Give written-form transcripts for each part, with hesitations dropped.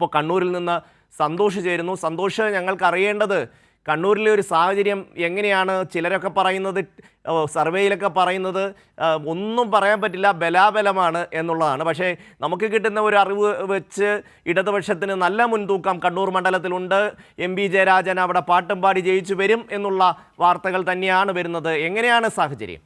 ഇപ്പോൾ കണ്ണൂരിൽ നിന്ന് സന്തോഷ് ചേരുന്നു. സന്തോഷ്, ഞങ്ങൾക്ക് അറിയേണ്ടത് കണ്ണൂരിലെ ഒരു സാഹചര്യം എങ്ങനെയാണ്? ചിലരൊക്കെ പറയുന്നത്, സർവേയിലൊക്കെ പറയുന്നത് ഒന്നും പറയാൻ പറ്റില്ല, ബലാബലമാണ് എന്നുള്ളതാണ്. പക്ഷേ നമുക്ക് കിട്ടുന്ന ഒരു അറിവ് വെച്ച് ഇടതുപക്ഷത്തിന് നല്ല മുൻതൂക്കം കണ്ണൂർ മണ്ഡലത്തിലുണ്ട്. MP ജയരാജൻ അവിടെ പാട്ടും പാടി ജയിച്ചു വരും എന്നുള്ള വാർത്തകൾ തന്നെയാണ് വരുന്നത്. എങ്ങനെയാണ് സാഹചര്യം?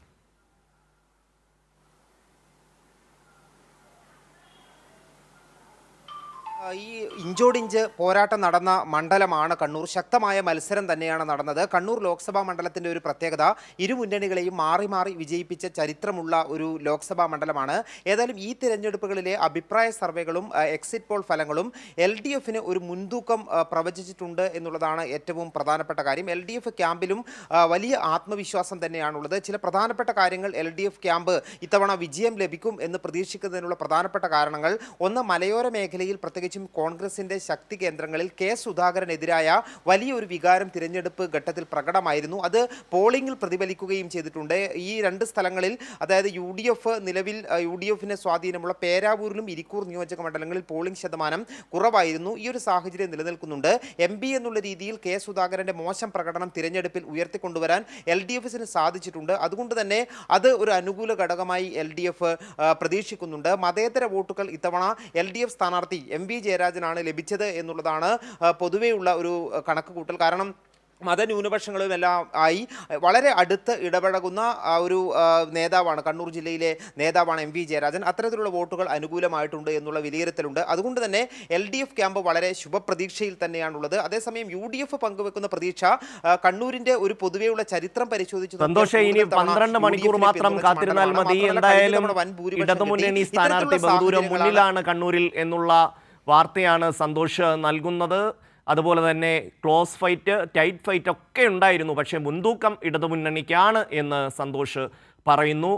ഈ ഇഞ്ചോടിഞ്ച് പോരാട്ടം നടന്ന മണ്ഡലമാണ് കണ്ണൂർ. ശക്തമായ മത്സരം തന്നെയാണ് നടന്നത്. കണ്ണൂർ ലോക്സഭാ മണ്ഡലത്തിൻ്റെ ഒരു പ്രത്യേകത, ഇരു മുന്നണികളെയും മാറി മാറി വിജയിപ്പിച്ച ചരിത്രമുള്ള ഒരു ലോക്സഭാ മണ്ഡലമാണ്. ഏതായാലും ഈ തിരഞ്ഞെടുപ്പുകളിലെ അഭിപ്രായ സർവേകളും എക്സിറ്റ് പോൾ ഫലങ്ങളും LDFന് ഒരു മുൻതൂക്കം പ്രവചിച്ചിട്ടുണ്ട് എന്നുള്ളതാണ് ഏറ്റവും പ്രധാനപ്പെട്ട കാര്യം. LDF ക്യാമ്പിലും വലിയ ആത്മവിശ്വാസം തന്നെയാണുള്ളത്. ചില പ്രധാനപ്പെട്ട കാര്യങ്ങൾ LDF ക്യാമ്പ് ഇത്തവണ വിജയം ലഭിക്കും എന്ന് പ്രതീക്ഷിക്കുന്നതിനുള്ള പ്രധാനപ്പെട്ട കാരണങ്ങൾ, ഒന്ന്, മലയോര മേഖലയിൽ പ്രത്യേകിച്ചും കോൺഗ്രസിന്റെ ശക്തി കേന്ദ്രങ്ങളിൽ കെ സുധാകരനെതിരായ വലിയൊരു വികാരം തിരഞ്ഞെടുപ്പ് ഘട്ടത്തിൽ പ്രകടമായിരുന്നു. അത് പോളിംഗിൽ പ്രതിഫലിക്കുകയും ചെയ്തിട്ടുണ്ട്. ഈ രണ്ട് സ്ഥലങ്ങളിൽ, അതായത് നിലവിൽ UDFന് സ്വാധീനമുള്ള പേരാവൂരിലും ഇരിക്കൂർ നിയോജക മണ്ഡലങ്ങളിൽ പോളിംഗ് ശതമാനം കുറവായിരുന്നു. ഈ ഒരു സാഹചര്യം നിലനിൽക്കുന്നുണ്ട്. MP എന്നുള്ള രീതിയിൽ കെ സുധാകരന്റെ മോശം പ്രകടനം തിരഞ്ഞെടുപ്പിൽ ഉയർത്തിക്കൊണ്ടുവരാൻ LDFന് സാധിച്ചിട്ടുണ്ട്. അതുകൊണ്ട് തന്നെ അത് ഒരു അനുകൂല ഘടകമായി LDF പ്രതീക്ഷിക്കുന്നുണ്ട്. മതേതര വോട്ടുകൾ ഇത്തവണ LDF സ്ഥാനാർത്ഥി MP ജയരാജനാണ് ലഭിച്ചത് എന്നുള്ളതാണ് പൊതുവെയുള്ള ഒരു കണക്കുകൂട്ടൽ. കാരണം മതന്യൂനപക്ഷങ്ങളുമെല്ലാം ആയി വളരെ അടുത്ത് ഇടപഴകുന്ന ഒരു നേതാവാണ്, കണ്ണൂർ ജില്ലയിലെ നേതാവാണ് MP ജയരാജൻ. അത്തരത്തിലുള്ള വോട്ടുകൾ അനുകൂലമായിട്ടുണ്ട് എന്നുള്ള വിലയിരുത്തലുണ്ട്. അതുകൊണ്ട് തന്നെ LDF ക്യാമ്പ് വളരെ ശുഭപ്രതീക്ഷയിൽ തന്നെയാണുള്ളത്. അതേസമയം UDF പങ്കുവെക്കുന്ന പ്രതീക്ഷ, കണ്ണൂരിന്റെ ഒരു പൊതുവെയുള്ള ചരിത്രം പരിശോധിച്ചു സന്തോഷം, ഇനി 12 മണിക്കൂർ മാത്രം കാത്തിരുന്നാൽ മതി. എന്തായാലും ഇടതുമുന്നണി സ്ഥാനാർത്ഥി ബഹുദൂരം മുന്നിലാണ് കണ്ണൂരിൽ എന്നുള്ള വാർത്തയാണ് സന്തോഷ് നൽകുന്നത്. അതുപോലെ തന്നെ ക്ലോസ് ഫൈറ്റ്, ടൈറ്റ് ഫൈറ്റ് ഒക്കെ ഉണ്ടായിരുന്നു, പക്ഷേ മുൻതൂക്കം ഇടതുമുന്നണിക്കാണ് എന്ന് സന്തോഷ് പറയുന്നു.